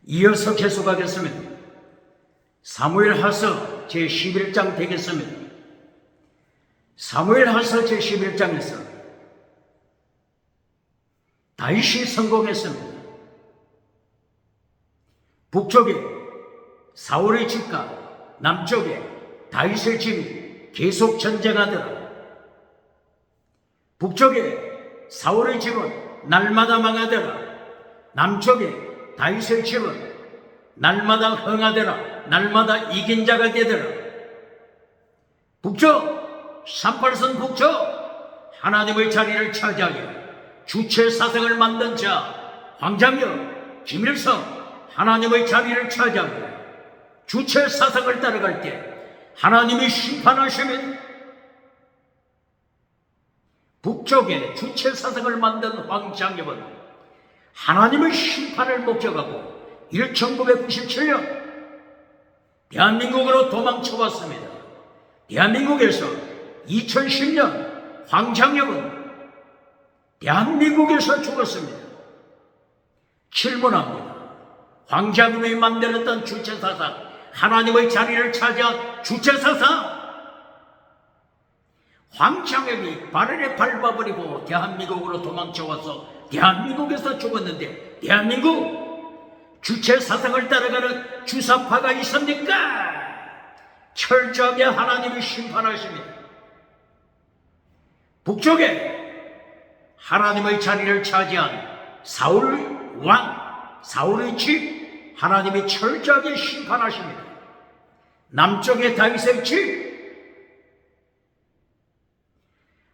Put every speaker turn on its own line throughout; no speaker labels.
이어서 계속하겠습니다. 사무엘하서 제11장 되겠습니다. 사무엘하서 제11장에서 다윗이 성공했습니다. 북쪽에 사울의 집과 남쪽에 다윗의 집이 계속 전쟁하더라. 북쪽에 사울의 집은 날마다 망하더라. 남쪽에 다윗의 집은 날마다 흥하더라. 날마다 이긴 자가 되더라. 북쪽, 38선 북쪽, 하나님의 자리를 차지하여 주체 사상을 만든 자 황장혁, 김일성, 하나님의 자리를 차지하여 주체 사상을 따라갈 때 하나님이 심판하시면 북쪽에 주체 사상을 만든 황장혁은 하나님의 심판을 목격하고 1997년 대한민국으로 도망쳐왔습니다. 대한민국에서 2010년 황장혁은 대한민국에서 죽었습니다. 질문합니다. 황장혁이 만들었던 주체사상, 하나님의 자리를 차지한 주체사상, 황장혁이 발을 밟아버리고 대한민국으로 도망쳐와서 대한민국에서 죽었는데 대한민국 주체사상을 따라가는 주사파가 있습니까? 철저하게 하나님이 심판하십니다. 북쪽에 하나님의 자리를 차지한 사울 왕, 사울의 집, 하나님이 철저하게 심판하십니다. 남쪽에 다윗의 집,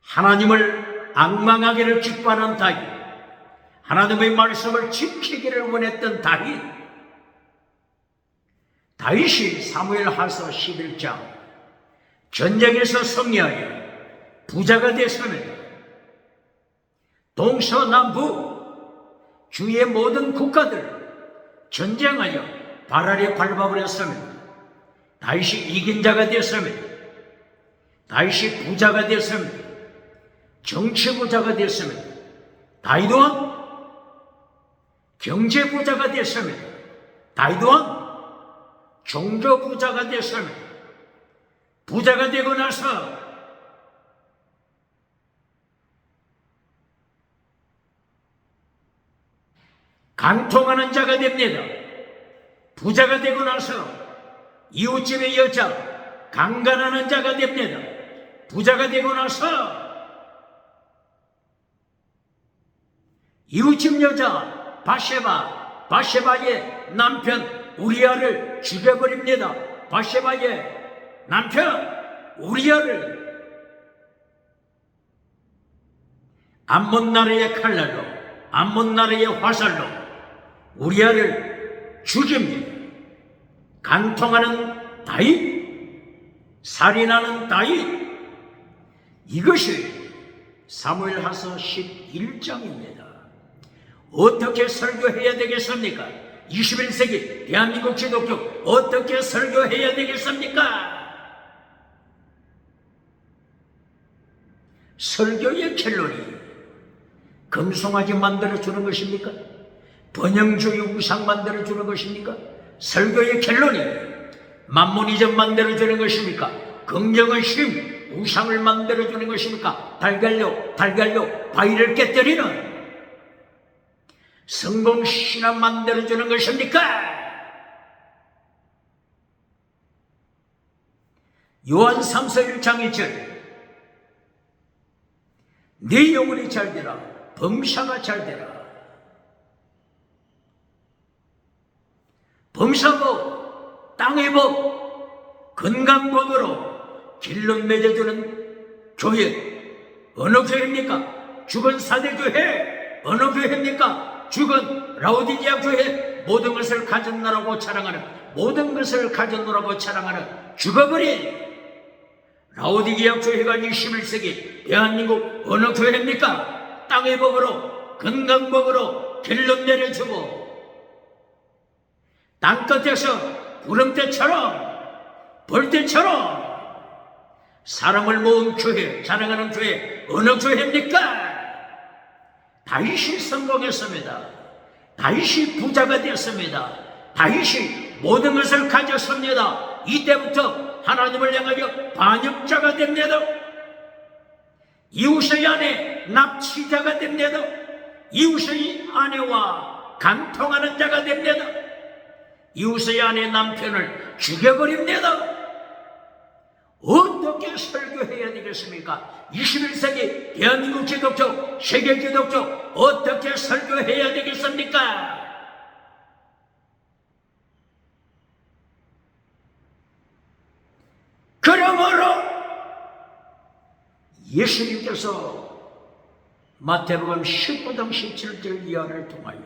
하나님을 앙망하기를 기뻐하는 다윗, 하나님의 말씀을 지키기를 원했던 다윗이 사무엘하서 11장 전쟁에서 승리하여 부자가 됐습니다. 동서남북 주위의 모든 국가들 전쟁하여 발 아래 밟아버렸습니다. 다윗이 이긴 자가 됐습니다. 다윗이 부자가 됐습니다. 정치 부자가 됐습니다. 다윗 왕 경제 부자가 됐습니다. 다윗 왕 종교 부자가 됐습니다. 부자가 되고 나서 간통하는 자가 됩니다. 부자가 되고 나서 이웃집의 여자 강간하는 자가 됩니다. 부자가 되고 나서 이웃집 여자 바세바의 남편 우리아를 죽여버립니다. 바세바의 남편 우리아를 암몬 나라의 칼날로, 암몬 나라의 화살로 우리아를 죽입니다. 간통하는 다윗, 살인하는 다윗, 이것이 사무엘하서 11장입니다. 어떻게 설교해야 되겠습니까? 21세기 대한민국 기독교 어떻게 설교해야 되겠습니까? 설교의 켈로리 금송아지 만들어주는 것입니까? 번영주의 우상 만들어주는 것입니까? 설교의 켈로리 만모니즘 만들어주는 것입니까? 긍정의심 우상을 만들어주는 것입니까? 달걀로 바위를 깨뜨리는 성공신앙 만들어주는 것입니까? 요한 3서 1장 2절 네 영혼이 잘되라 범사가 잘되라. 범사복, 땅의 복, 건강복으로 길론 맺어주는 교회 어느 교회입니까? 죽은 사대교회 어느 교회입니까? 죽은 라오디게아 교회 모든 것을 가졌노라고 자랑하는 모든 것을 가졌노라고 자랑하는 죽어버린 라오디게아 교회가 21세기 대한민국 어느 교회입니까? 땅의 복으로 건강복으로 길론 내려주고 땅끝에서 구름대처럼 벌떼처럼 사람을 모은 교회 자랑하는 교회 어느 교회입니까? 다윗이 성공했습니다. 다윗이 부자가 되었습니다. 다윗이 모든 것을 가졌습니다. 이때부터 하나님을 향하여 반역자가 됩니다. 이웃의 아내 납치자가 됩니다. 이웃의 아내와 간통하는 자가 됩니다. 이웃의 아내 남편을 죽여버립니다. 어떻게 설교해야 되겠습니까? 21세기 대한민국 기독교, 세계 기독교 어떻게 설교해야 되겠습니까? 그러므로 예수님께서 마태복음 19장 17절 이하를 통하여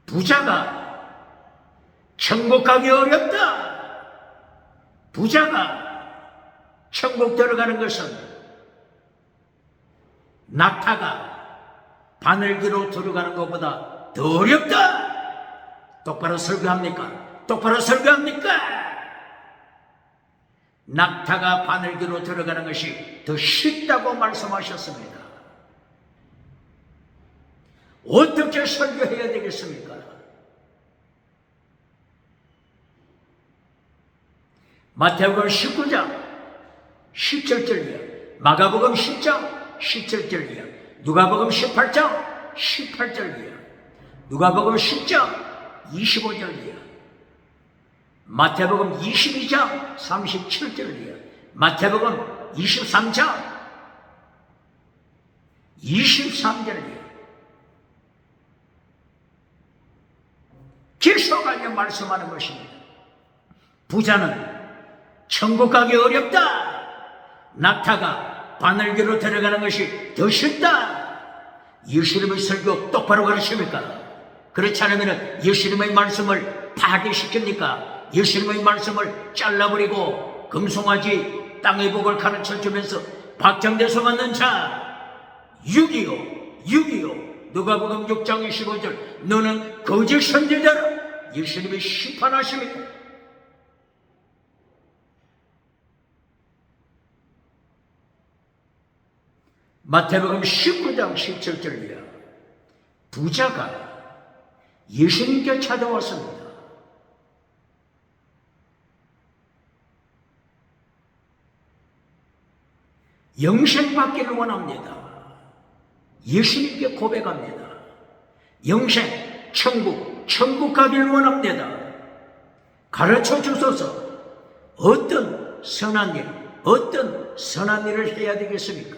부자가 천국 가기 어렵다, 부자가 천국 들어가는 것은 낙타가 바늘기로 들어가는 것보다 더 어렵다. 똑바로 설교합니까? 똑바로 설교합니까? 낙타가 바늘기로 들어가는 것이 더 쉽다고 말씀하셨습니다. 어떻게 설교해야 되겠습니까? 마태복음 19장 17절이야. 마가복음 10장 17절이야. 누가복음 18장 18절이야. 누가복음 10장 25절이야. 마태복음 22장 37절이야. 마태복음 23장 23절이야. 계속하여 말씀하는 것입니다. 부자는 천국 가기 어렵다. 낙타가 바늘기로 들어가는 것이 더 쉽다. 예수님의 설교 똑바로 가르칩니까? 그렇지 않으면 예수님의 말씀을 파괴시킵니까? 예수님의 말씀을 잘라버리고 금송아지 땅의 복을 가르쳐주면서 박장대소 맞는 자 6.25 누가복음 6장 25절 너는 거짓 선지자라 예수님이 심판하십니까? 마태복음 19장 17절이야. 부자가 예수님께 찾아왔습니다. 영생 받기를 원합니다. 예수님께 고백합니다. 영생, 천국 가기를 원합니다. 가르쳐 주소서. 어떤 선한 일을 해야 되겠습니까?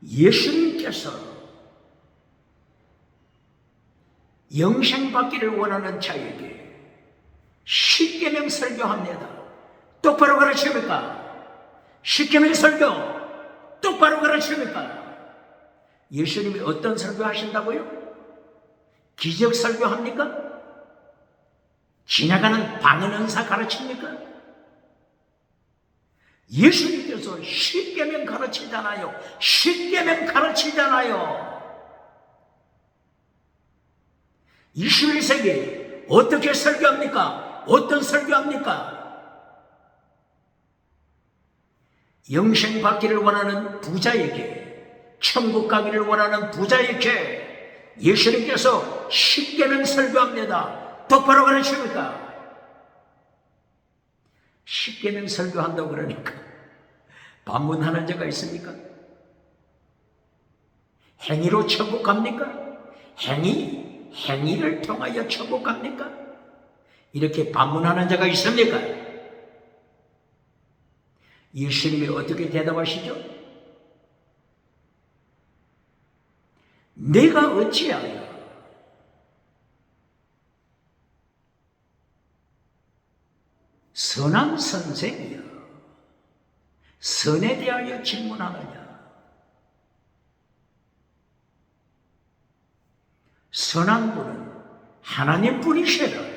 예수님께서 영생 받기를 원하는 자에게 십계명 설교합니다. 똑바로 가르칩니까? 십계명 설교 똑바로 가르칩니까? 예수님이 어떤 설교하신다고요? 기적 설교합니까? 지나가는 방언 은사 가르칩니까? 예수님께서 십계명 가르치잖아요. 십계명 가르치잖아요. 21세기 어떻게 설교합니까? 어떤 설교합니까? 영생 받기를 원하는 부자에게, 천국 가기를 원하는 부자에게 예수님께서 십계명 설교합니다. 똑바로 가르칩니까? 십계명 설교한다고 그러니까 반문하는 자가 있습니까? 행위로 천국 갑니까? 행위를 통하여 천국 갑니까? 이렇게 반문하는 자가 있습니까? 예수님이 어떻게 대답하시죠? 내가 어찌하여 선한 선생이여 선에 대하여 질문하느냐? 선한 분은 하나님 분이시라.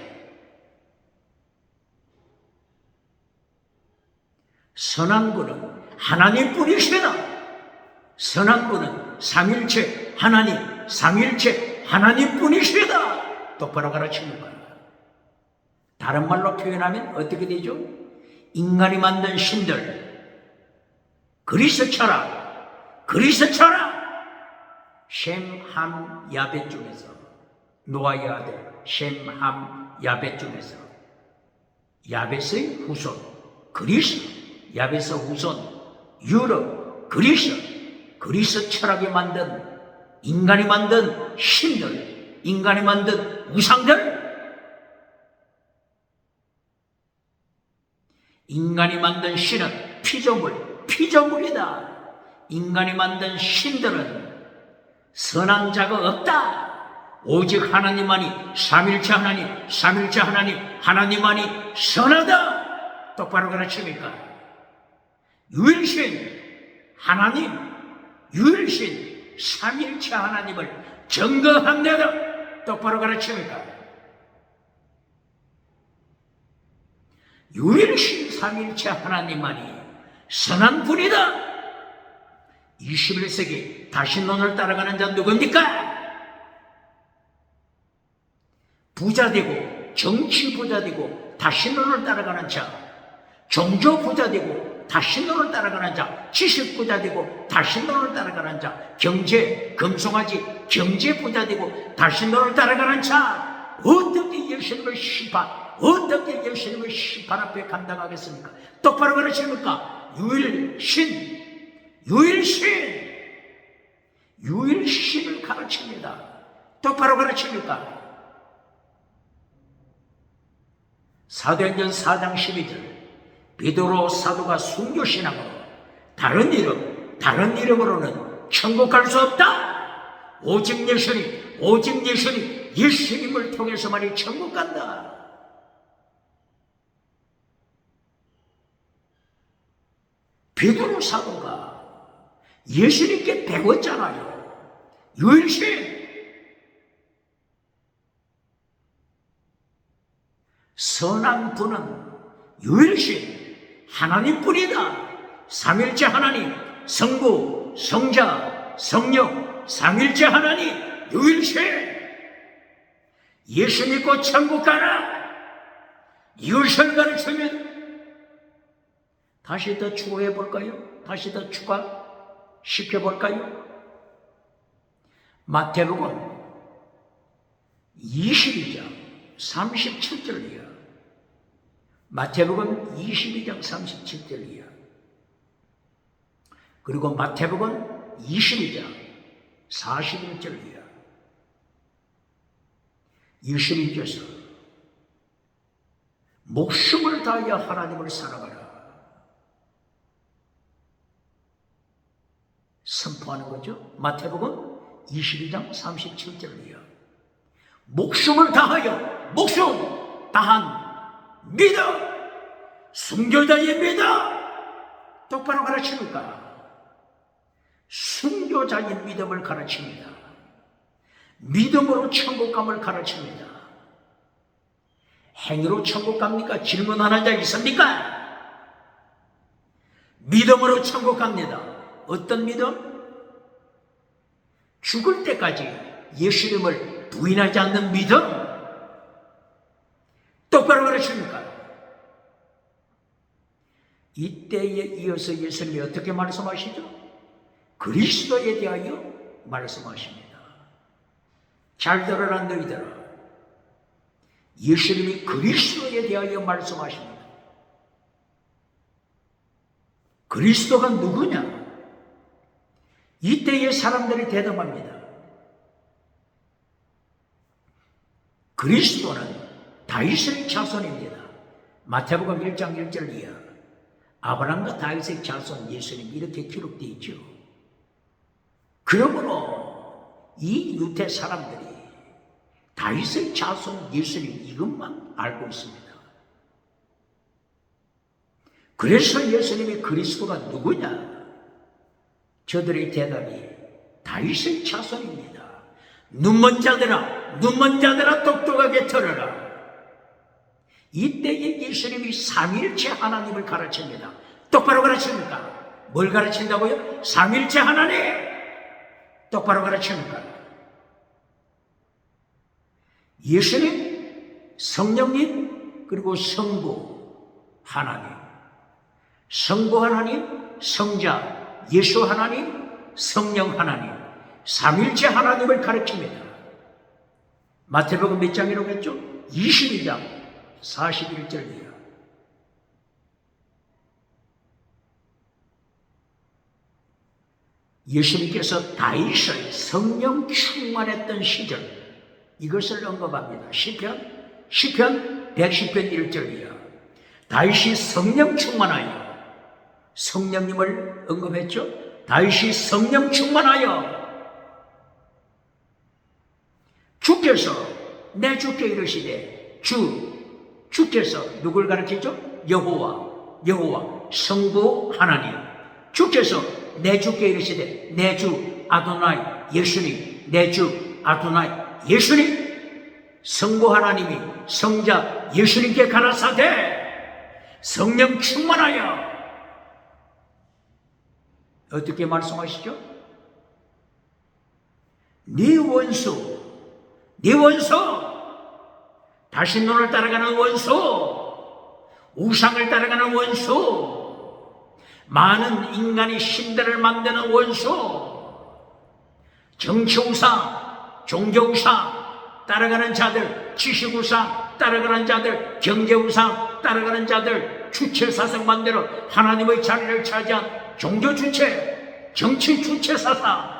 선한 분은 하나님 분이시라. 선한 분은 삼일체 하나님 분이시다. 똑바로 가르치는 거야. 다른 말로 표현하면 어떻게 되죠? 인간이 만든 신들, 그리스 철학, 그리스 철학. 셈, 함, 야벳 중에서 노아의 아들 셈, 함, 야벳 중에서 야벳의 후손 그리스, 야벳의 후손 유럽, 그리스 철학이 만든 인간이 만든 신들, 인간이 만든 우상들, 인간이 만든 신은 피조물이다. 인간이 만든 신들은 선한 자가 없다. 오직 하나님만이 삼일체 하나님, 하나님만이 선하다. 똑바로 가르칩니까? 유일신 하나님, 유일신 삼일체 하나님을 증거합니다. 똑바로 가르칩니까? 유일신 삼일체 하나님만이 선한 분이다. 21세기 다신론을 따라가는 자 누굽니까? 부자 되고 정치 부자 되고 다신론을 따라가는 자, 종교 부자 되고 다신론을 따라가는 자, 지식 부자 되고 다신론을 따라가는 자, 경제 금송아지 경제 부자 되고 다신론을 따라가는 자, 어떻게 예수님을 심판 앞에 감당하겠습니까? 똑바로 가르칩니까? 유일신을 가르칩니다. 똑바로 가르칩니까? 사도행전 4장 12절 베드로 사도가 순교신앙으로 다른 이름으로는 천국 갈 수 없다. 오직 예수님을 통해서만이 천국 간다. 베드로 사도가 예수님께 배웠잖아요. 유일신. 선한 분은 유일신 하나님뿐이다. 삼일체 하나님, 성부, 성자, 성령, 삼일체 하나님, 유일신. 예수 믿고 천국 가라. 이것을 가르치면 다시 더 추가해 볼까요? 다시 더 추가시켜 볼까요? 마태복음 22장 37절이야. 마태복음 22장 37절이야. 그리고 마태복음 22장 41절이야. 예수님께서 목숨을 다하여 하나님을 사랑하라 선포하는 거죠. 마태복음 22장 37절이야. 목숨을 다하여, 목숨 다한 믿음, 순교자의 믿음. 똑바로 가르칩니까? 순교자의 믿음을 가르칩니다. 믿음으로 천국감을 가르칩니다. 행위로 천국 갑니까? 질문하는 자 있습니까? 믿음으로 천국 갑니다. 어떤 믿음? 죽을 때까지 예수님을 부인하지 않는 믿음. 똑바로 가르칩니까? 이때에 이어서 예수님이 어떻게 말씀하시죠? 그리스도에 대하여 말씀하십니다. 잘 들어라 너희들아. 예수님이 그리스도에 대하여 말씀하십니다. 그리스도가 누구냐? 이때의 사람들이 대답합니다. 그리스도는 다윗의 자손입니다. 마태복음 1장 1절 이하 아브라함과 다윗의 자손 예수님 이렇게 기록되어 있죠. 그러므로 이 유대 사람들이 다윗의 자손 예수님 이것만 알고 있습니다. 그래서 예수님이 그리스도가 누구냐? 저들의 대답이 다윗의 자손입니다. 눈먼 자들아 똑똑하게 들어라. 이때에 예수님이 삼일체 하나님을 가르칩니다. 똑바로 가르칩니까? 뭘 가르친다고요? 삼일체 하나님. 똑바로 가르칩니까? 예수님, 성령님, 그리고 성부 하나님, 성부 하나님, 성자 예수 하나님, 성령 하나님, 삼일체 하나님을 가르칩니다. 마태복음 몇 장이라고 했죠? 22장 41절이에요. 예수님께서 다윗을 성령 충만했던 시절, 이것을 언급합니다. 시편 110편 1절이야. 다윗이 성령 충만하여, 성령님을 언급했죠. 다윗이 성령 충만하여 주께서 내 주께 이르시되, 주께서 누굴 가르치죠? 여호와 성부 하나님. 주께서 내 주께 이르시되, 내 주 아도나이 예수님, 내 주 아도나이 예수님. 성부 하나님이 성자 예수님께 가라사대 성령 충만하여, 어떻게 말씀하시죠? 네 원수, 다시 너를 따라가는 원수, 우상을 따라가는 원수, 많은 인간이 신들을 만드는 원수, 정치우상, 종교우상 따라가는 자들, 지식우상 따라가는 자들, 경제우상 따라가는 자들, 주체사상 만들어 하나님의 자리를 차지한 종교주체, 정치주체사상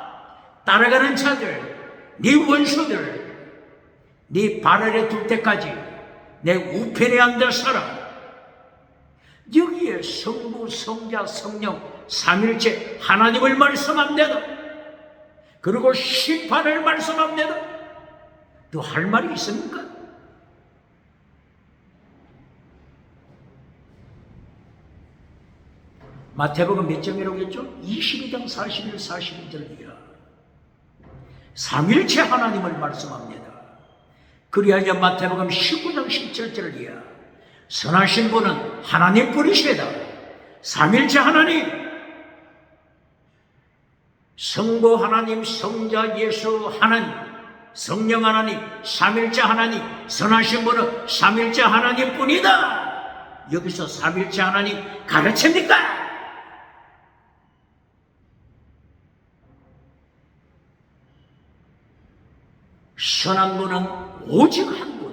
따라가는 자들, 네 원수들, 네 발 아래 둘 때까지 내 우편에 앉아 살아. 여기에 성부, 성자, 성령 삼일체 하나님을 말씀합니다. 그리고 심판을 말씀합니다. 또 할 말이 있습니까? 마태복음 몇 장이라고 했죠? 22장 41, 42절이야. 삼일체 하나님을 말씀합니다. 그리하여 마태복음 19장 17절이야. 선하신 분은 하나님 뿐이시다. 삼일체 하나님, 성부 하나님, 성자 예수 하나님, 성령 하나님, 삼일체 하나님, 선하신 분은 삼일체 하나님 뿐이다. 여기서 삼일체 하나님 가르칩니까? 선한 분은 오직 한 분.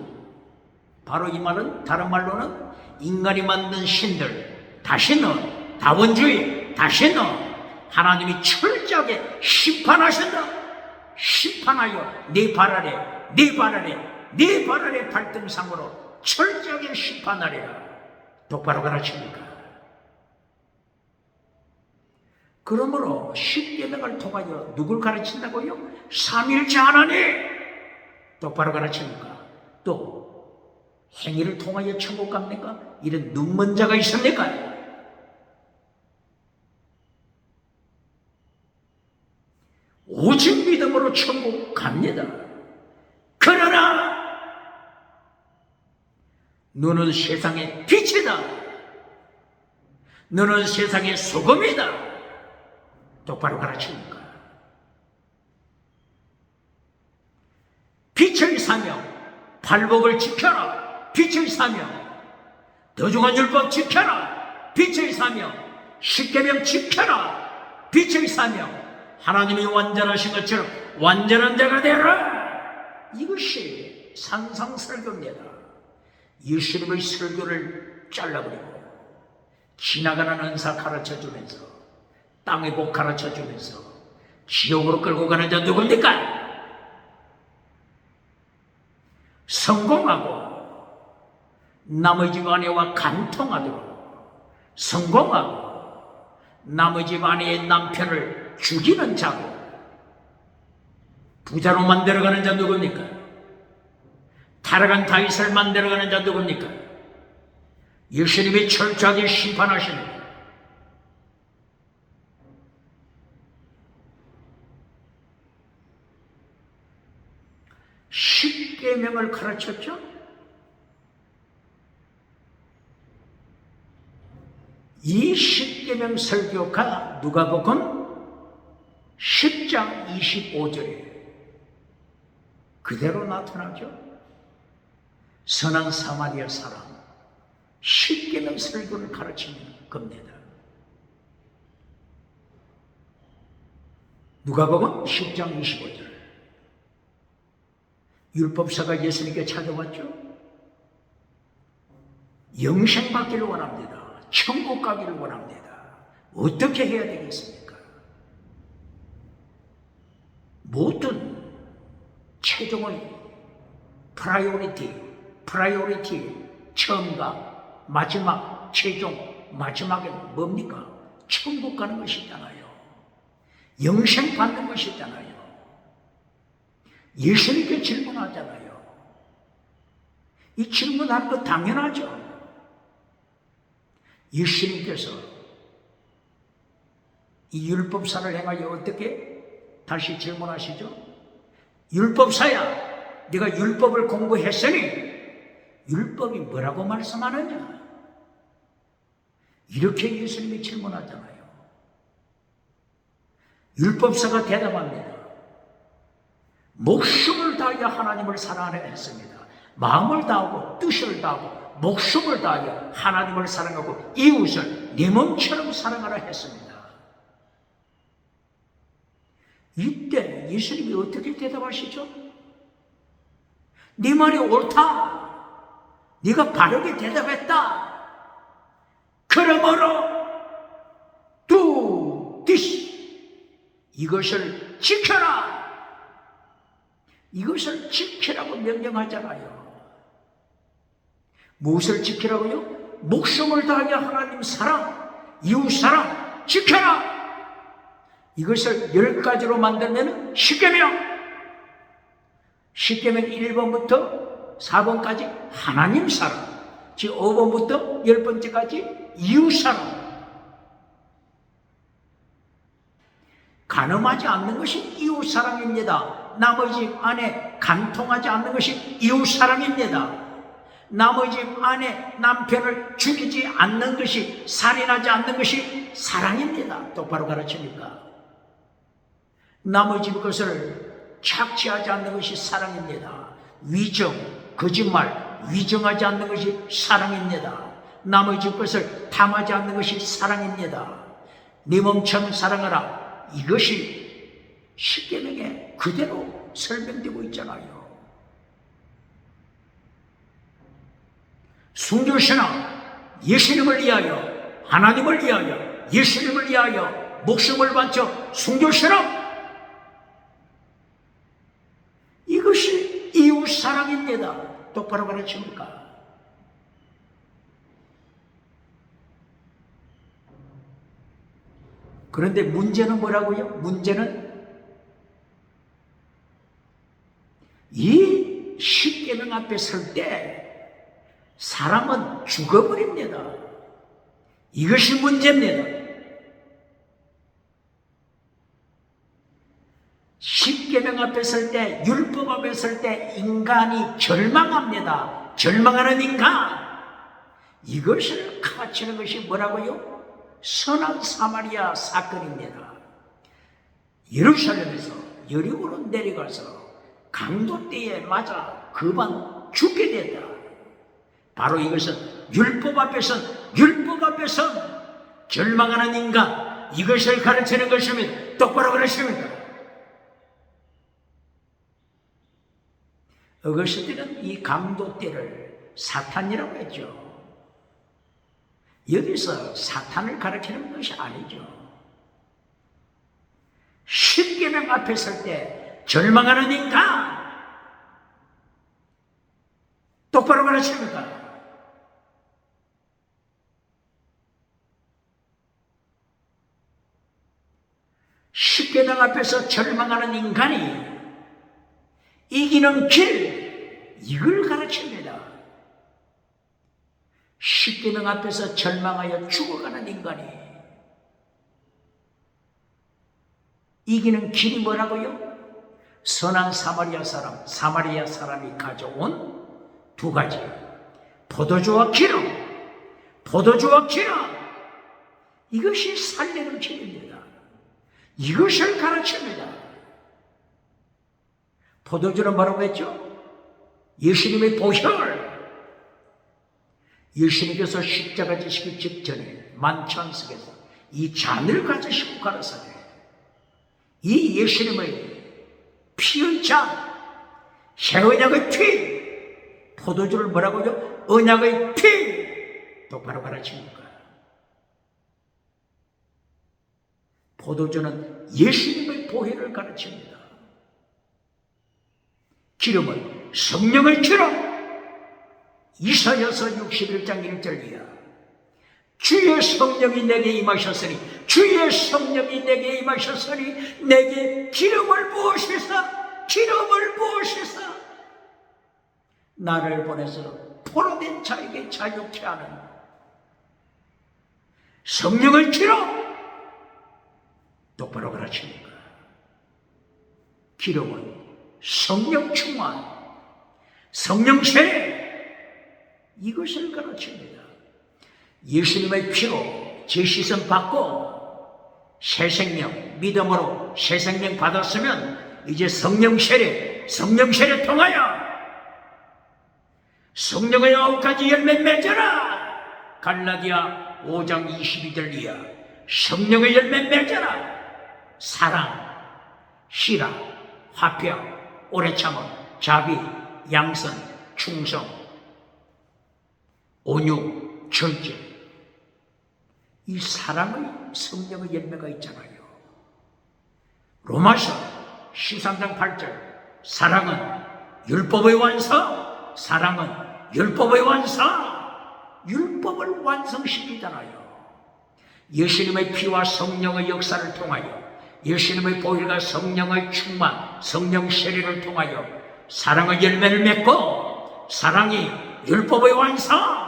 바로 이 말은 다른 말로는 인간이 만든 신들, 다시는 다원주의, 다시는 하나님이 철저하게 심판하신다. 심판하여 네 발 아래 발등상으로 철저하게 심판하리라. 똑바로 가르칩니까? 그러므로 십계명을 통하여 누굴 가르친다고요? 삼일체 하나님 똑바로 가르칩니까? 또 행위를 통하여 천국 갑니까? 이런 눈먼 자가 있습니까? 오직 믿음으로 천국 갑니다. 그러나 너는 세상의 빛이다. 너는 세상의 소금이다. 똑바로 가르칩니까? 빛의 사명, 발복을 지켜라. 빛의 사명, 더중한 율법 지켜라. 빛의 사명, 십계명 지켜라. 빛의 사명, 하나님이 완전하신 것처럼 완전한 자가 되라. 이것이 산상설교입니다. 예수님의 설교를 잘라버리고 지나가는 은사 가르쳐주면서, 땅의 복 가르쳐주면서 지옥으로 끌고 가는 자 누굽니까? 성공하고 남의 집 아내와 간통하도록, 성공하고 남의 집 아내의 남편을 죽이는 자고, 부자로 만들어가는 자 누굽니까? 타락한 다윗을 만들어가는 자 누굽니까? 예수님이 철저하게 심판하십니다. 십계명을 가르쳤죠? 이 십계명 설교가 누가복음 10장 25절에 그대로 나타나죠. 선한 사마리아 사람, 십계명 설교를 가르치는 겁니다. 누가복음 10장 25절. 율법사가 예수님께 찾아왔죠. 영생 받기를 원합니다. 천국 가기를 원합니다. 어떻게 해야 되겠습니까? 모든 최종의 프라이오리티 처음과 마지막 최종 마지막에는 뭡니까? 천국 가는 것이잖아요. 영생 받는 것이잖아요. 예수님께 질문하잖아요. 이 질문하는 거 당연하죠. 예수님께서 이 율법사를 행하여 어떻게 다시 질문하시죠? 율법사야, 네가 율법을 공부했으니 율법이 뭐라고 말씀하느냐? 이렇게 예수님이 질문하잖아요. 율법사가 대답합니다. 목숨을 다하여 하나님을 사랑하라 했습니다. 마음을 다하고 뜻을 다하고 목숨을 다하여 하나님을 사랑하고 이웃을 네 몸처럼 사랑하라 했습니다. 이때 예수님이 어떻게 대답하시죠? 네 말이 옳다. 네가 바르게 대답했다. 그러므로 do this. 이것을 지켜라. 이것을 지키라고 명령하잖아요. 무엇을 지키라고요? 목숨을 다하여 하나님 사랑, 이웃 사랑 지켜라. 이것을 10가지로 만들면 10계명. 10계명 1번부터 4번까지 하나님 사랑, 즉 5번부터 10번째까지 이웃 사랑. 간음하지 않는 것이 이웃 사랑입니다. 남의 집 안에 간통하지 않는 것이 이웃 사랑입니다. 남의 집 안에 남편을 죽이지 않는 것이, 살인하지 않는 것이 사랑입니다. 똑바로 가르치니까. 남의 집 것을 착취하지 않는 것이 사랑입니다. 위정, 거짓말, 위정하지 않는 것이 사랑입니다. 남의 집 것을 탐하지 않는 것이 사랑입니다. 네 몸처럼 사랑하라. 이것이 십계명에 그대로 설명되고 있잖아요. 순교신앙, 예수님을 위하여, 하나님을 위하여, 예수님을 위하여 목숨을 바쳐 순교신앙. 이것이 이웃 사랑입니다. 똑바로 가르칩니까? 그런데 문제는 뭐라고요? 문제는 이 십계명 앞에 설 때 사람은 죽어버립니다. 이것이 문제입니다. 십계명 앞에 설 때, 율법 앞에 설 때 인간이 절망합니다. 절망하는 인간. 이것을 가르치는 것이 뭐라고요? 선한 사마리아 사건입니다. 예루살렘에서 여리고로 내려가서 강도떼에 맞아 그만 죽게 됐다. 바로 이것은 율법 앞에선 절망하는 인간, 이것을 가르치는 것입니다. 똑바로 가르칩니다. 어거스틴은 이 강도떼를 사탄이라고 했죠. 여기서 사탄을 가르치는 것이 아니죠. 십계명 앞에 설 때 절망하는 인간, 똑바로 가르칩니다. 십계명 앞에서 절망하는 인간이 이기는 길, 이걸 가르칩니다. 십계명 앞에서 절망하여 죽어가는 인간이 이기는 길이 뭐라고요? 선한 사마리아 사람이 가져온 2가지, 포도주와 기름. 이것이 살리는 길입니다. 이것을 가르칩니다. 포도주는 뭐라고 했죠? 예수님의 보혈. 예수님께서 십자가 지시기 직전에 만찬석에서 이 잔을 가지시고 가라사대 이 예수님의 피의 장, 새 언약의 피, 포도주를 뭐라고요? 언약의 피, 똑바로 가르칩니까? 포도주는 예수님의 보혈을 가르칩니다. 기름은 성령의 기름. 이사야서 61장 1절이야. 주의 성령이 내게 임하셨으니, 주의 성령이 내게 임하셨으니 내게 기름을 부으시사, 기름을 부으시사 나를 보내서 포로된 자에게 자유케 하는 성령의 기름. 똑바로 가르칩니까? 기름은 성령 충만, 성령 세례, 이것을 가르칩니다. 예수님의 피로 제시선 받고 새 생명, 믿음으로 새 생명 받았으면 이제 성령 세례 통하여 성령의 9가지 열매 맺어라. 갈라디아 5장 22절 이하. 성령의 열매 맺어라. 사랑, 희락, 화평, 오래 참음, 자비, 양선, 충성, 온유, 절제. 이 사랑의 성령의 열매가 있잖아요. 로마서 13장 8절. 사랑은 율법의 완성. 사랑은 율법의 완성. 율법을 완성시키잖아요. 예수님의 피와 성령의 역사를 통하여, 예수님의 보혈과 성령의 충만, 성령 세례를 통하여 사랑의 열매를 맺고, 사랑이 율법의 완성.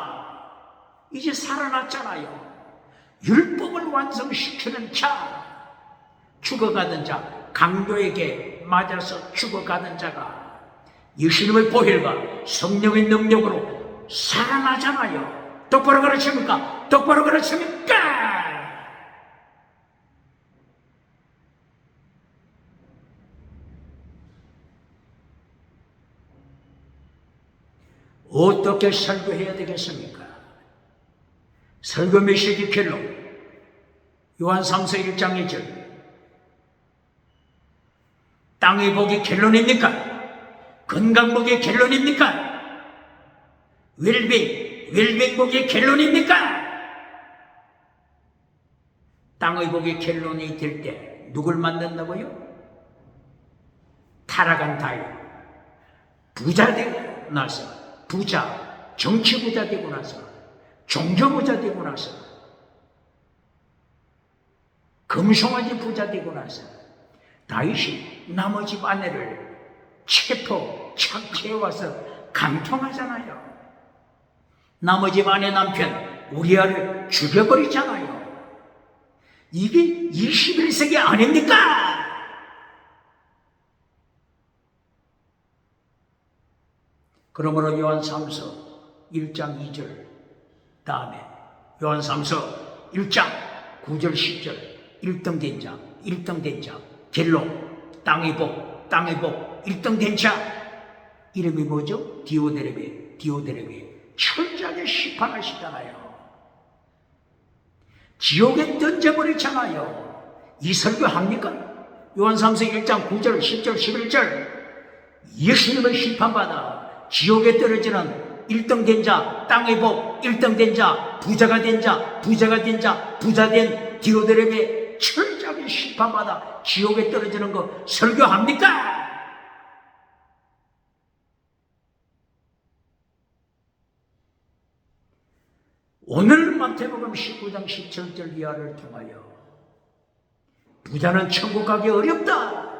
이제 살아났잖아요. 율법을 완성시키는 자, 죽어가던 자, 강도에게 맞아서 죽어가던 자가 예수님의 보혈과 성령의 능력으로 살아나잖아요. 똑바로 가르칩니까? 똑바로 가르칩니까? 어떻게 설교해야 되겠습니까? 설교 메시지 결론. 요한 3서 1장 2절. 땅의 복이 결론입니까? 건강복이 결론입니까? 웰빙복이 결론입니까? 땅의 복이 결론이 될 때 누굴 만든다고요? 타락한 다윗. 부자 되고 나서, 부자, 정치 부자 되고 나서, 종교 부자 되고 나서, 금송아지 부자 되고 나서 다윗이 남의 집 아내를 착취해와서 간통하잖아요. 남의 집 아내 남편 우리아를 죽여버리잖아요. 이게 21세기 아닙니까? 그러므로 요한 3서 1장 2절 다음에 요한 3서 1장 9절 10절 1등 된 자, 1등 된 자, 결론, 땅의 복, 1등 된 자. 이름이 뭐죠? 디오데레베. 철저하게 심판하시잖아요. 지옥에 던져버리잖아요. 이 설교 합니까? 요한 3서 1장 9절, 10절, 11절. 예수님을 심판받아 지옥에 떨어지는 1등 된 자, 땅의 복, 1등 된 자, 부자가 된 부자 된 디오데레베 철저하게 심판받아 지옥에 떨어지는 거 설교합니까? 오늘 마태복음 19장 17절 이하를 통하여 부자는 천국 가기 어렵다,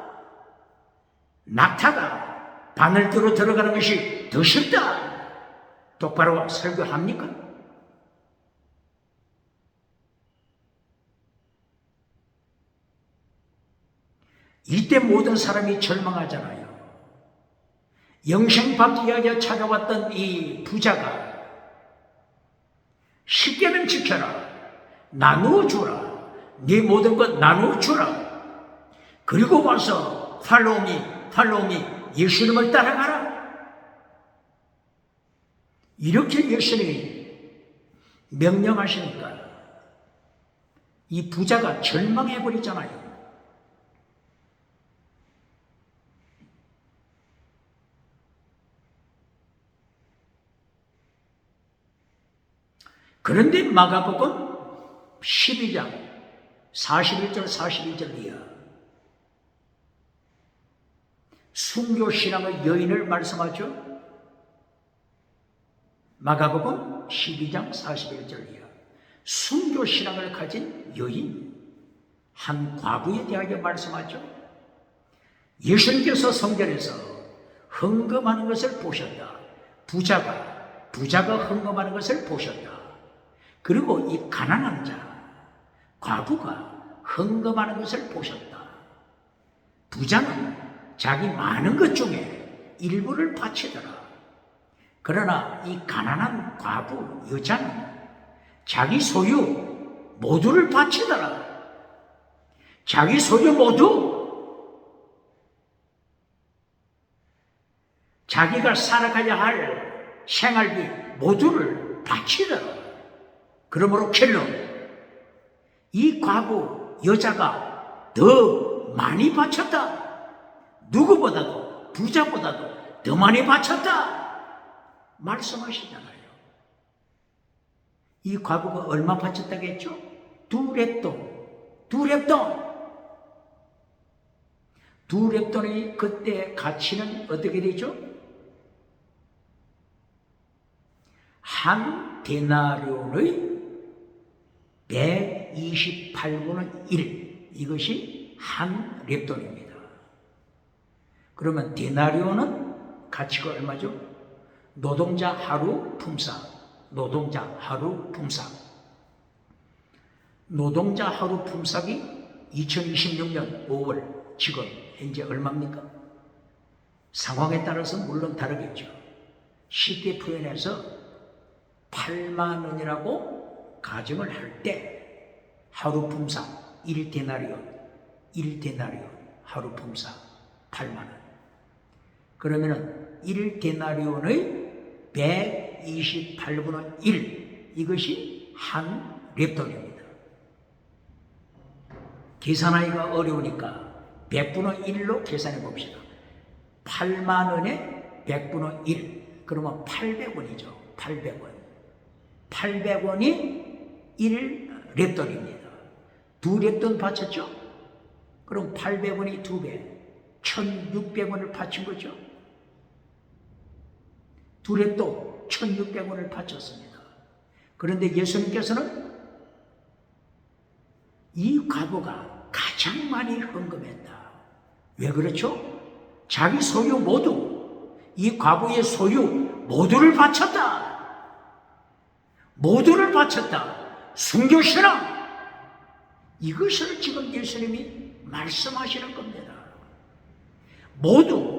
낙타다, 바늘도로 들어가는 것이 더 쉽다, 똑바로 설교합니까? 이때 모든 사람이 절망하잖아요. 영생받기 위하여 찾아왔던 이 부자가 십계명 지켜라, 나누어 주라, 네 모든 것 나누어 주라, 그리고 와서 팔로우미 예수님을 따라가라. 이렇게 예수님이 명령하시니까 이 부자가 절망해버리잖아요. 그런데 마가복음 12장 41절 42절 이하 순교신앙의 여인을 말씀하죠. 마가복음 12장 41절 이하 순교신앙을 가진 여인, 한 과부에 대하여 말씀하죠. 예수님께서 성전에서 헌금하는 것을 보셨다. 부자가 헌금하는 것을 보셨다. 그리고 이 가난한 자, 과부가 헌금하는 것을 보셨다. 부자는 자기 많은 것 중에 일부를 바치더라. 그러나 이 가난한 과부, 여자는 자기 소유 모두를 바치더라. 자기 소유 모두, 자기가 살아가야 할 생활비 모두를 바치더라. 그러므로 결론, 이 과부 여자가 더 많이 바쳤다. 누구보다도, 부자보다도 더 많이 바쳤다 말씀하시잖아요. 이 과부가 얼마 바쳤다고 했죠? 2렙돈. 2렙돈의 그때 가치는 어떻게 되죠? 한 데나리온의 128분의 1, 이것이 한 렙돈입니다. 그러면 데나리온은 가치가 얼마죠? 노동자 하루 품삯. 노동자 하루 품삯이 2026년 5월 지금 현재 얼마입니까? 상황에 따라서 물론 다르겠죠. 쉽게 표현해서 8만 원이라고 가정을 할 때 하루 품삯 1데나리온 하루 품삯 8만 원. 그러면은 1데나리온의 128분의 1, 이것이 한 렙돈입니다. 계산하기가 어려우니까 100분의 1로 계산해 봅시다. 8만 원에 100분의 1, 그러면 800원이죠. 800원. 800원이 1렙돈입니다. 2렙돈 바쳤죠? 그럼 800원이 2배, 1600원을 바친 거죠. 2렙돈 1600원을 바쳤습니다. 그런데 예수님께서는 이 과부가 가장 많이 헌금했다. 왜 그렇죠? 자기 소유 모두, 이 과부의 소유 모두를 바쳤다. 순교신앙. 이것을 지금 예수님이 말씀하시는 겁니다.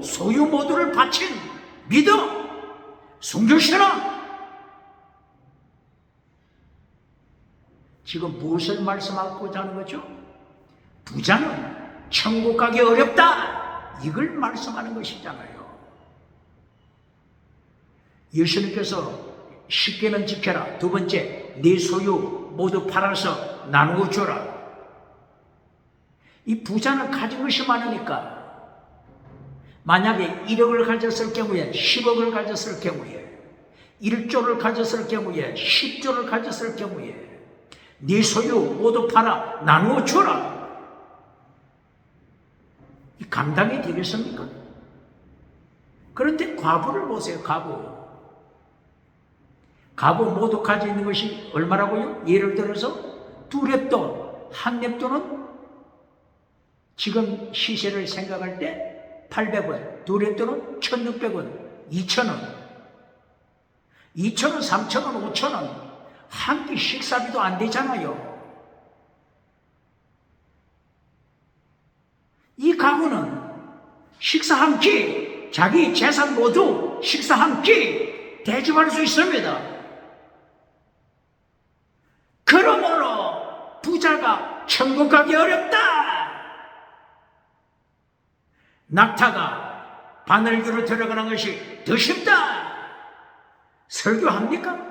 소유 모두를 바친 믿음, 순교신앙. 지금 무엇을 말씀하고자 하는 거죠? 부자는 천국 가기 어렵다, 이걸 말씀하는 것이잖아요. 예수님께서 10개는 지켜라. 두 번째, 네 소유 모두 팔아서 나누어 줘라. 이 부자는 가진 것이 많으니까 만약에 1억을 가졌을 경우에, 10억을 가졌을 경우에, 1조를 가졌을 경우에, 10조를 가졌을 경우에 네 소유 모두 팔아 나누어 줘라. 이 감당이 되겠습니까? 그런데 과부를 보세요. 과부 모두 가지고 있는 것이 얼마라고요? 예를 들어서 2렙돈, 한 렙돈은 지금 시세를 생각할 때 800원, 2렙돈은 1600원, 2000원, 3000원, 5000원, 한 끼 식사비도 안 되잖아요. 이 가구는 식사 한 끼, 자기 재산 모두 식사 한 끼 대접할 수 있습니다. 그러므로 부자가 천국 가기 어렵다. 낙타가 바늘귀로 들어가는 것이 더 쉽다. 설교합니까?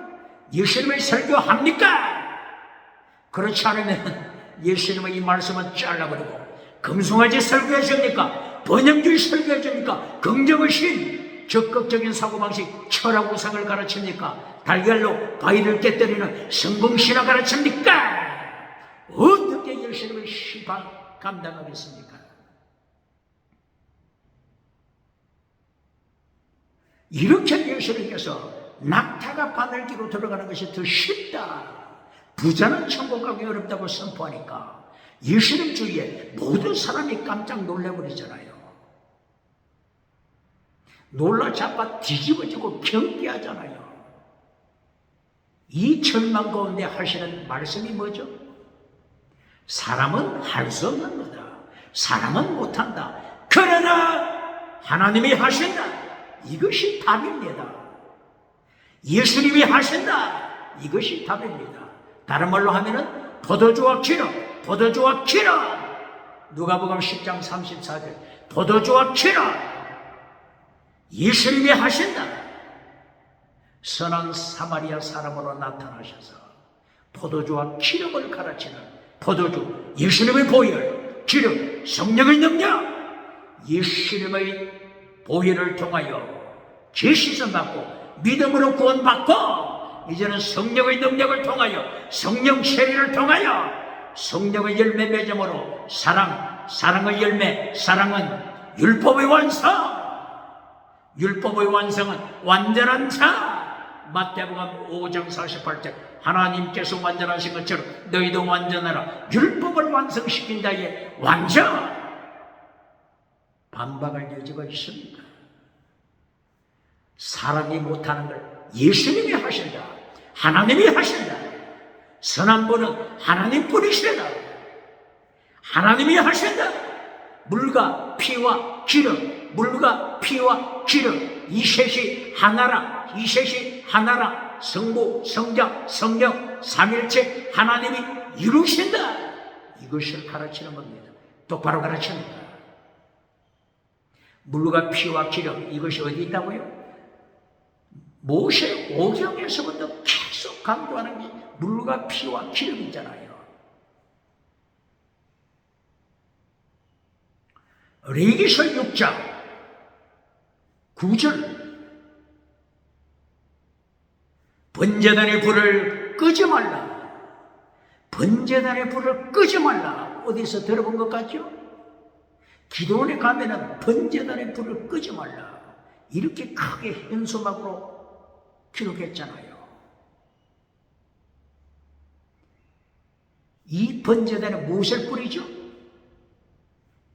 예수님의 설교합니까? 그렇지 않으면 예수님의 이 말씀은 잘라버리고 금송아지 설교해 줍니까? 번영주의 설교해 줍니까? 긍정의 신 적극적인 사고방식, 철학 우상을 가르칩니까? 달걀로 바위를 깨뜨리는 성공신화 가르칩니까? 어떻게 예수님의 심판 감당하겠습니까? 이렇게 예수님께서 낙타가 바늘기로 들어가는 것이 더 쉽다, 부자는 천국 가기 어렵다고 선포하니까 예수님 주위에 모든 사람이 깜짝 놀래버리잖아요. 놀라 자빠 뒤집어지고 경계하잖아요. 이 절망 가운데 하시는 말씀이 뭐죠? 사람은 할 수 없는 거다, 사람은 못한다, 그러나 하나님이 하신다, 이것이 답입니다. 예수님이 하신다, 이것이 답입니다. 다른 말로 하면은 포도주와 기름, 포도주와 기름. 누가복음 10장 34절, 포도주와 기름. 예수님이 하신다. 선한 사마리아 사람으로 나타나셔서 포도주와 기름을 가르치는 포도주, 예수님의 보혈, 기름, 성령의 능력. 예수님의 보혈을 통하여 죄시선 받고 믿음으로 구원받고, 이제는 성령의 능력을 통하여, 성령 세례를 통하여 성령의 열매 맺음으로 사랑, 사랑의 열매, 사랑은 율법의 완성, 율법의 완성은 완전한 자. 마태복음 5장 48절, 하나님께서 완전하신 것처럼 너희도 완전하라. 율법을 완성시킨 자의 완전. 반박할 여지가 있습니까? 사람이 못하는 걸 예수님이 하신다, 하나님이 하신다. 선한 분은 하나님뿐이시다. 하나님이 하신다. 물과 피와 기름, 물과 피와 기름, 이 셋이 하나라, 이 셋이 하나라. 성부, 성자, 성령, 삼일체 하나님이 이루신다. 이것을 가르치는 겁니다. 똑바로 가르칩니다. 물과 피와 기름, 이것이 어디 있다고요? 모세 오경에서부터 계속 강조하는 게 물과 피와 기름이잖아요. 레위기서 6장 9절, 번제단의 불을 끄지 말라. 번제단의 불을 끄지 말라. 어디서 들어본 것 같죠? 기도원에 가면은 번제단의 불을 끄지 말라, 이렇게 크게 현수막으로 기록했잖아요. 이 번제단은 무엇을 뿌리죠?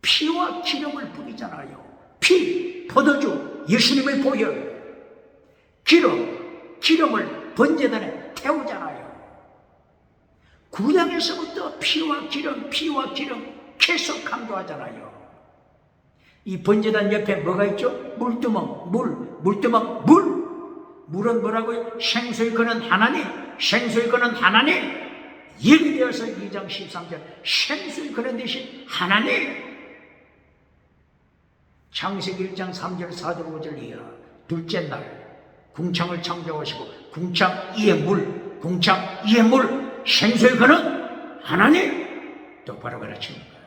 피와 기름을 뿌리잖아요. 피, 포도주, 예수님의 보혈, 기름, 기름을 번제단에 태우잖아요. 구약에서부터 피와 기름, 피와 기름 계속 강조하잖아요. 이 번제단 옆에 뭐가 있죠? 물두멍, 물두멍, 물. 물은 뭐라고요? 생수의 근원 하나님, 생수의 근원 하나님. 예리되어서 2장 13절, 생수의 근원 대신 하나님. 창세기 1장 3절 4절 5절 이하, 둘째 날 궁창을 창조하시고 궁창 이에 물, 궁창 이에 물, 생수의 근원 하나님. 똑바로 가르칩니다.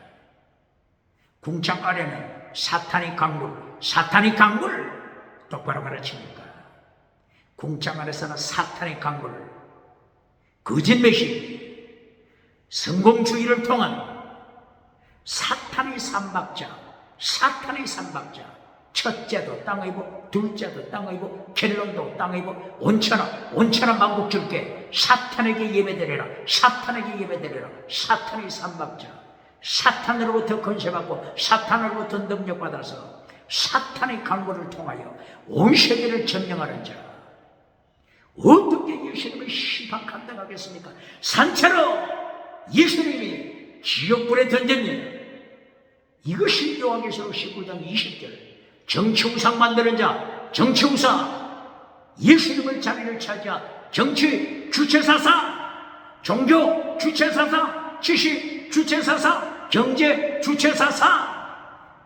궁창 아래는 사탄의 강물, 사탄의 강물. 똑바로 가르칩니다. 궁창 안에서는 사탄의 강물, 거짓 메시지, 성공주의를 통한 사탄의 삼박자, 사탄의 삼박자. 첫째도 땅의보, 둘째도 땅의보, 켈론도 땅의보, 온천하 만국 줄게. 사탄에게 예배드려라, 사탄에게 예배드려라. 사탄의 삼박자, 사탄으로부터 건세받고 사탄으로부터 능력받아서 사탄의 강물을 통하여 온 세계를 점령하는 자. 어떻게 예수님의 심판 감당하겠습니까? 산채로 예수님이 지옥불에 던집니다. 이것이 요한계시록 19장 20절. 정치우상 만드는 자, 정치우상, 예수님의 자리를 차지한 정치 주체사상, 종교 주체사상, 지식 주체사상, 경제 주체사상,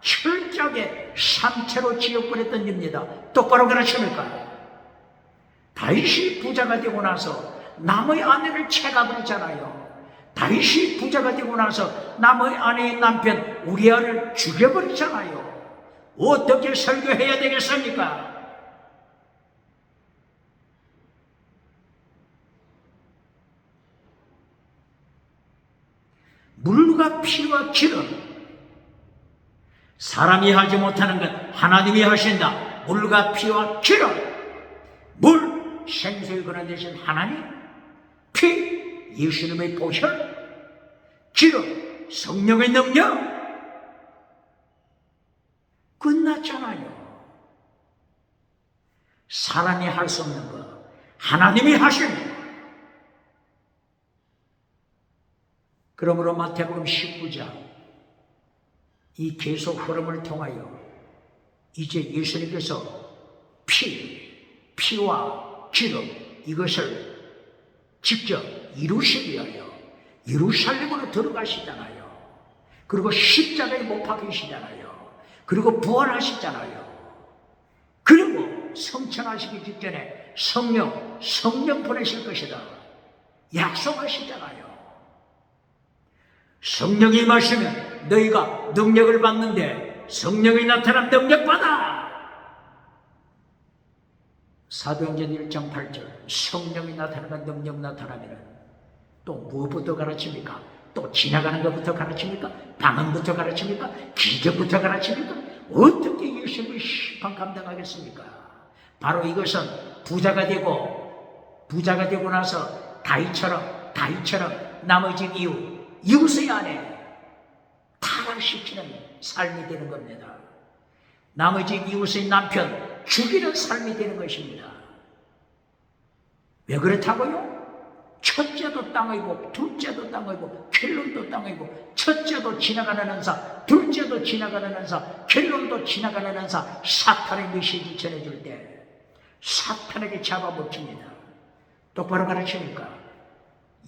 철저하게 산채로 지옥불에 던집니다. 똑바로 가르칩니까? 다윗이 부자가 되고 나서 남의 아내를 채가버리잖아요. 다윗이 부자가 되고 나서 남의 아내의 남편 우리아를 죽여버리잖아요. 어떻게 설교해야 되겠습니까? 물과 피와 기름. 사람이 하지 못하는 건 하나님이 하신다. 물과 피와 기름. 물, 생수의 근원 되신 하나님. 피, 예수님의 보혈. 기름, 성령의 능력. 끝났잖아요. 사람이 할 수 없는 거 하나님이 하십니다. 그러므로 마태복음 19장 이 계속 흐름을 통하여 이제 예수님께서 피와 기름 이것을 직접 이루시기 위하여 예루살렘으로 들어가시잖아요. 그리고 십자가에 못 박히시잖아요. 그리고 부활하시잖아요. 그리고 성천하시기 직전에 성령 보내실 것이다 약속하시잖아요. 성령이 임하시면 너희가 능력을 받는데 성령이 나타난 능력 받아. 사도행전 1장 8절 성령이 나타나는 능력 나타나면 또 무엇부터 가르칩니까? 또 지나가는 것부터 가르칩니까? 방언부터 가르칩니까? 기적부터 가르칩니까? 어떻게 예수님의 심판 감당하겠습니까? 바로 이것은 부자가 되고 나서 다윗처럼 나머지 이웃의 아내 타락시키는 삶이 되는 겁니다. 나머지 이웃의 남편 죽이는 삶이 되는 것입니다. 왜 그렇다고요? 첫째도 땅의 복, 둘째도 땅의 복, 결론도 땅의 복. 첫째도 지나가는 은사, 둘째도 지나가는 은사, 결론도 지나가는 은사. 사탄의 메시지 전해줄 때 사탄에게 잡아먹힙니다. 똑바로 가르치니까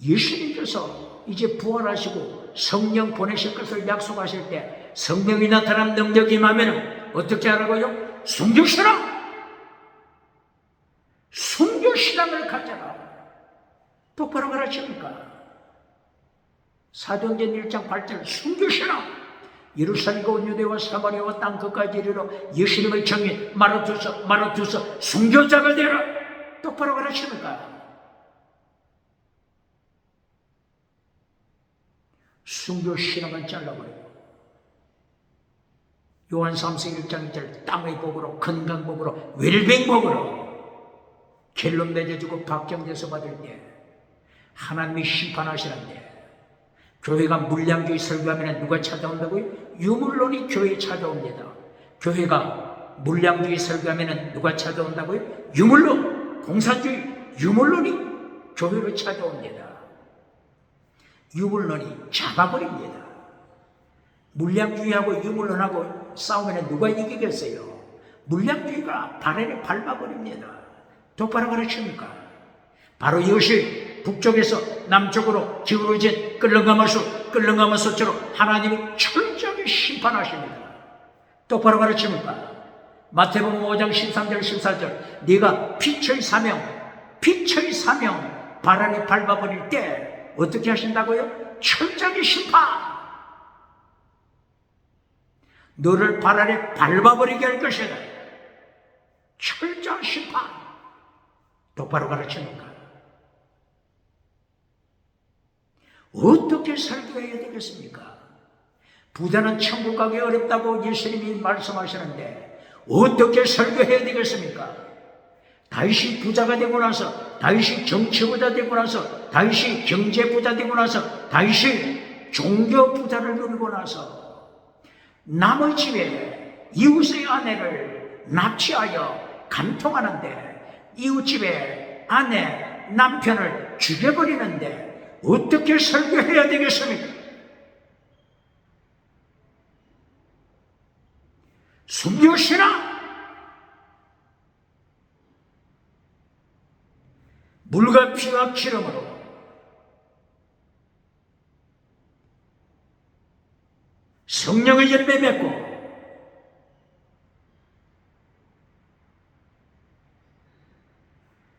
예수님께서 이제 부활하시고 성령 보내실 것을 약속하실 때 성령이 나타난 능력이 임하면 어떻게 하라고요? 순교신앙을 가져라. 똑바로 가르칩니까? 사도행전 1장 8절 순교신앙. 예루살렘과 온 유대와 사마리아와 땅 끝까지 이르러 예수님의 정인 마르투서 순교자가 되라. 똑바로 가르칩니까? 순교신앙은 잘라버려요. 요한 3서 1장 1절 땅의 복으로 건강복으로 웰빙복으로 결론 맺어주고 박정돼서 받을 때 하나님이 심판하시는데 교회가 물량주의 설교하면 누가 찾아온다고요? 유물론이 교회에 찾아옵니다. 교회가 물량주의 설교하면 누가 찾아온다고요? 유물론, 공산주의, 유물론이 교회로 찾아옵니다. 유물론이 잡아버립니다. 물량주의하고 유물론하고 싸우면 누가 이기겠어요? 물량주의가 발해를 밟아버립니다. 똑바로 가르칩니까? 바로 이것이 북쪽에서 남쪽으로 기울어진 끌렁가마솥처럼 하나님이 철저하게 심판하십니다. 똑바로 가르칩니까? 마태복음 5장 13절 14절 네가 피처의 사명 발안에 밟아버릴 때 어떻게 하신다고요? 철저하게 심판. 너를 발안에 밟아버리게 할 것이다. 철저한 심판. 똑바로 가르칩니까? 어떻게 설교해야 되겠습니까? 부자는 천국 가기 어렵다고 예수님이 말씀하시는데 어떻게 설교해야 되겠습니까? 다윗이 부자가 되고 나서, 다윗이 정치부자 되고 나서, 다윗이 경제부자 되고 나서, 다윗이 종교부자를 누리고 나서 남의 집에 이웃의 아내를 납치하여 간통하는데 이웃집에 아내, 남편을 죽여버리는데 어떻게 설교해야 되겠습니까? 순교신앙! 물과 피와 기름으로 성령의 열매 맺고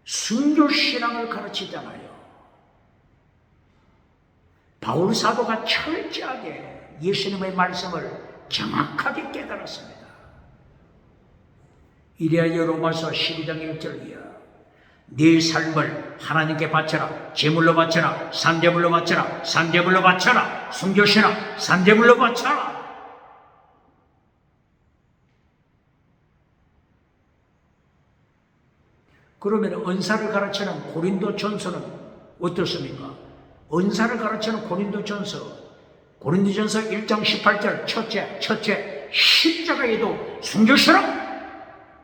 순교신앙을 가르치잖아요. 바울 사도가 철저하게 예수님의 말씀을 정확하게 깨달았습니다. 이래야 로마서 12장 1절이야. 네 삶을 하나님께 바쳐라. 제물로 바쳐라. 산제물로 바쳐라. 산제물로 바쳐라. 순교시라. 산제물로 바쳐라. 그러면 은사를 가르치는 고린도전서는 어떻습니까? 은사를 가르치는 고린도전서, 고린도전서 1장 18절 첫째 십자가에도 순교시라.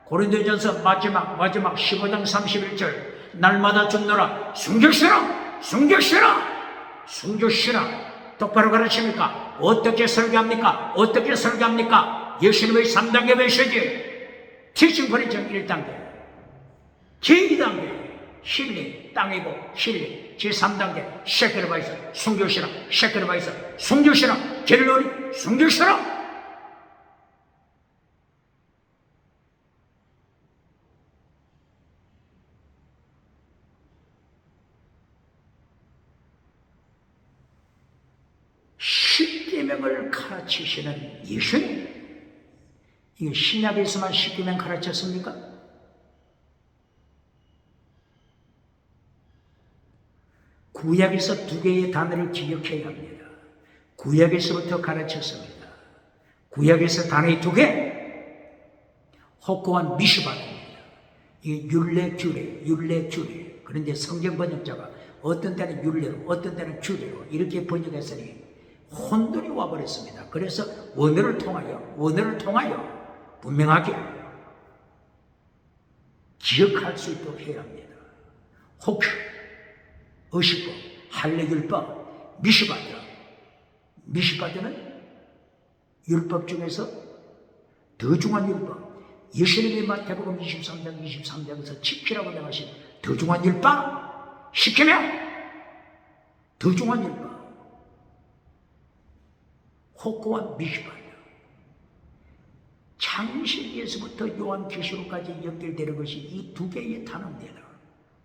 고린도전서 마지막 15장 31절 날마다 죽노라. 순교시라. 순교시라. 순교시라. 똑바로 가르칩니까? 어떻게 설교합니까? 어떻게 설교합니까? 예수님의 3단계 메시지 티칭 프리칭 1단계, 제2단계 힐링, 땅이고 힐링, 제3단계 세크리바이스 순교시라. 세크리바이스 순교시라. 갤러리 순교시라. 십계명을 가르치시는 예수님, 이게 신약에서만 십계명 가르쳤습니까? 구약에서 두 개의 단어를 기억해야 합니다. 구약에서부터 가르쳤습니다. 구약에서 단어의 두 개, 혹고한 미슈바입니다. 이게 율례 규례. 그런데 성경 번역자가 어떤 때는 율례로, 어떤 때는 규례로 이렇게 번역했으니 혼돈이 와버렸습니다. 그래서 원어를 통하여 분명하게 기억할 수 있도록 해야 합니다. 혹, 의식법, 할례율법, 미시바드는 율법 중에서 더 중요한 율법, 예수님의 마태복음 23장에서 지키라고 명하신 더 중요한 율법, 시키면 더 중요한 율법, 혹고와 미시바드. 창세기에서부터 요한계시록까지 연결되는 것이 이 두 개의 단어입니다.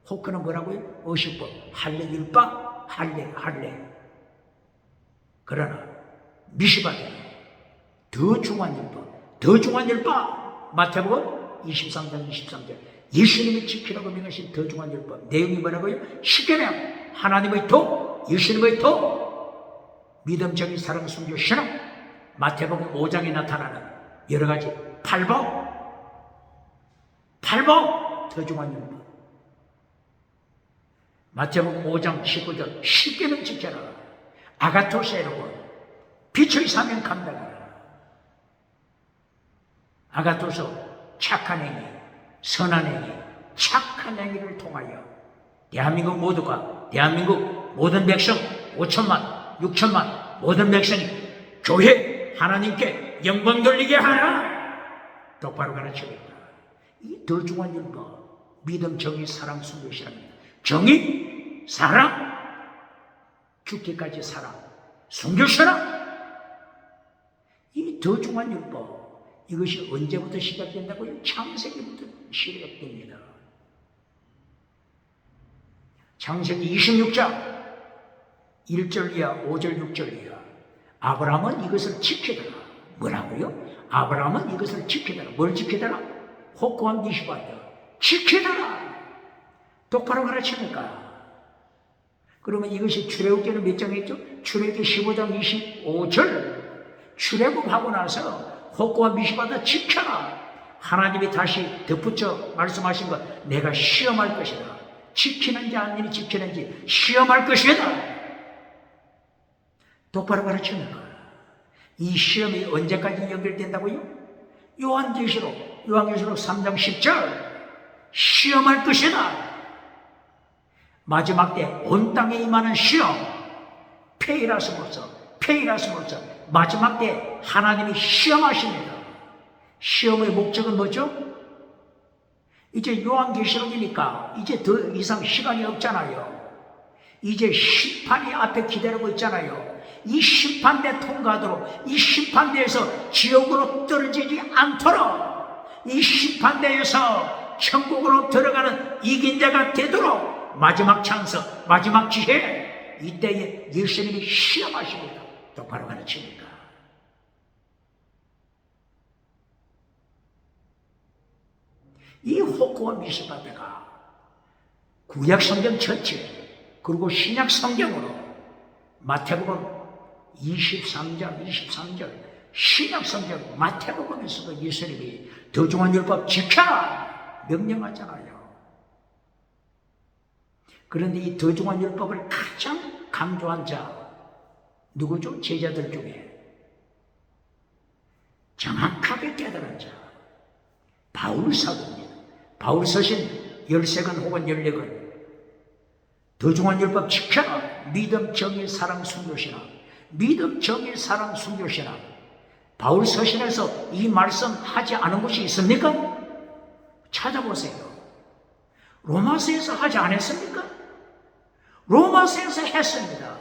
호크는 뭐라고요? 의식법, 할례율법, 할례. 그러나 미시바드는 더 중요한 율법, 마태복음 23장 23절 예수님이 지키라고 명하신 더 중요한 율법 내용이 뭐라고요? 십계명, 하나님의 도, 예수님의 도, 믿음적인 사랑, 순교, 신앙, 마태복음 5장에 나타나는 여러 가지 팔복, 더 중요한 율법. 마태복음 5장 19절 십계명 지켜라. 아가토스 에르곤, 빛의 사명 감당하라. 아가토스 착한 행위, 선한 행위, 착한 행위를 통하여 대한민국 모든 백성 5천만 6천만 모든 백성이 교회 하나님께 영광 돌리게 하라. 똑바로 가르치겠다. 이 더 중요한 율법, 믿음, 정의, 사랑, 순교시랍니다. 정의, 사랑, 죽기까지 사랑, 순교시라. 이 더 중요한 율법, 이것이 언제부터 시작된다고요? 창세기부터 시작됩니다. 창세기 26장 1절 이하 5절 6절 이하 아브라함은 이것을 지키더라. 뭐라고요? 아브라함은 이것을 지키더라. 뭘 지키더라? 혹고한 미시바드 지키더라. 똑바로 가르칩니까? 그러면 이것이 출애굽기는 몇 장이었죠? 출애굽기 15장 25절 출애굽하고 나서 혹고한 미시바드 지켜라. 하나님이 다시 덧붙여 말씀하신 것, 내가 시험할 것이다. 지키는지 안 지키는지 시험할 것이다. 똑바로 가르치는 거야. 이 시험이 언제까지 연결된다고요? 요한계시록 3장 10절 시험할 것이다. 마지막 때 온 땅에 임하는 시험, 페이라스모스 마지막 때 하나님이 시험하십니다. 시험의 목적은 뭐죠? 이제 요한계시록이니까 이제 더 이상 시간이 없잖아요. 이제 심판이 앞에 기다리고 있잖아요. 이 심판대 통과하도록, 이 심판대에서 지옥으로 떨어지지 않도록, 이 심판대에서 천국으로 들어가는 이긴 자가 되도록 마지막 찬스, 마지막 기회, 이때에 예수님이 시험하십니다. 똑바로 가르칩니다. 이 혹고와 미시바드가 구약 성경 전체 그리고 신약 성경으로 마태복음 23절 신약 성경 마태복음에서도 예수님이 더 중한 율법 지켜라 명령하잖아요. 그런데 이 더 중한 율법을 가장 강조한 자 누구죠? 제자들 중에 정확하게 깨달은 자 바울 사도입니다. 바울 서신 13권 혹은 14권 더 중한 율법 지켜라 믿음, 정의, 사랑, 순교신앙 믿음, 정의, 사랑, 순교신앙 바울 서신에서 이 말씀 하지 않은 곳이 있습니까? 찾아보세요. 로마서에서 하지 않았습니까? 로마서에서 했습니다.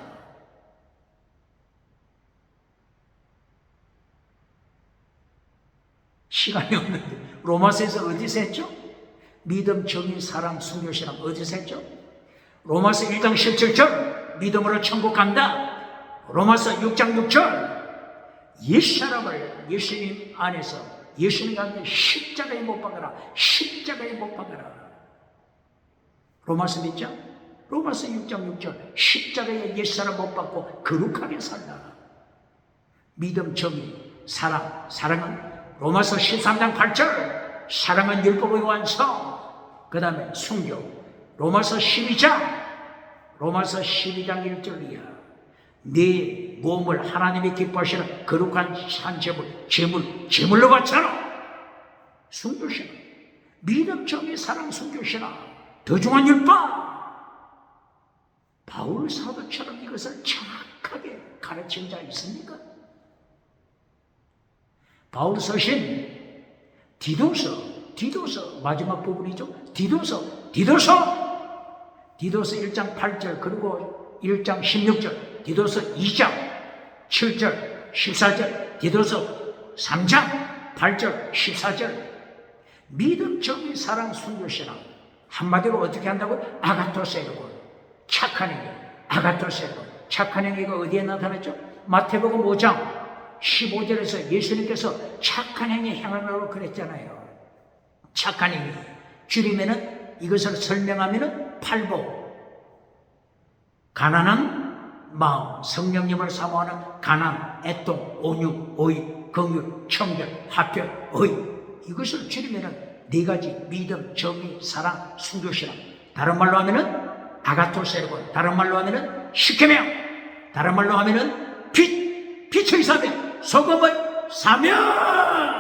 시간이 없는데 로마서에서 어디서 했죠? 믿음, 정의, 사랑, 순교신앙 어디서 했죠? 로마서 1장 17절 믿음으로 천국 간다. 로마서 6장 6절 옛사람을 예수님 안에서 예수님 가운데 십자가에 못 박아라. 십자가에 못 박아라. 로마서 몇 장? 로마서 6장 6절 십자가에 옛사람 못 박고 거룩하게 살라. 믿음, 정의, 사랑 사랑은 로마서 13장 8절 사랑은 율법의 완성. 그 다음에 순교 로마서 12장 1절 이하 네 몸을 하나님이 기뻐하시는 거룩한 산 제물로 바쳐라. 순교신앙 믿음, 정의, 사랑, 순교신앙 더 중한 율법 바울 사도처럼 이것을 정확하게 가르친 자 있습니까? 바울 서신 디도서 마지막 부분이죠. 디도서 1장 8절 그리고 1장 16절 디도서 2장 7절 14절 디도서 3장 8절 14절 믿음, 정의, 사랑, 순교신앙 한마디로 어떻게 한다고? 아가토세르고 착한 행위 아가토세르고 착한 행위가 어디에 나타났죠? 마태복음 5장 15절에서 예수님께서 착한 행위 행하라고 그랬잖아요. 착한 행위 줄이면은 이것을 설명하면은 팔복 가난한 마음 성령님을 사모하는 가난, 애통, 온유, 오의, 긍휼, 청결, 합별, 의 이것을 줄이면은 네 가지 믿음, 정의, 사랑, 순교신앙 다른 말로 하면은 아가토세르고 다른 말로 하면은 십계명 다른 말로 하면은 빛의 사명 소금의 사명